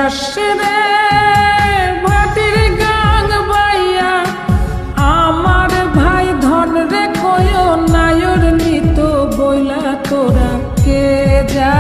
যাস রে ভাটির গাং বাইয়া আমার ভাই ধন রে কয় নায়র নিত বইলা তোরা কে যা